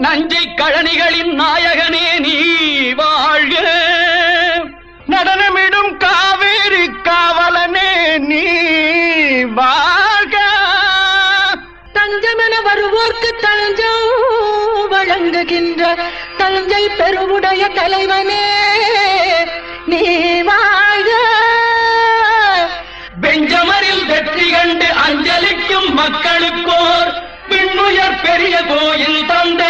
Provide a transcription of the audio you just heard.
நஞ்சை கழனிகளின் நாயகனே நீ வாழ்க. நடனமிடும் காவேரி காவலனே நீ வாழ்க. தஞ்சமென வருவோர்க்கு தஞ்சம் வழங்குகின்ற தஞ்சை பெருவுடைய தலைவனே நீ வாழ்க. பெஞ்சமரில் வெற்றி கண்டு அஞ்சலிக்கும் மக்களுக்கோர் பின்னுயர் பெரிய கோயில் தந்தை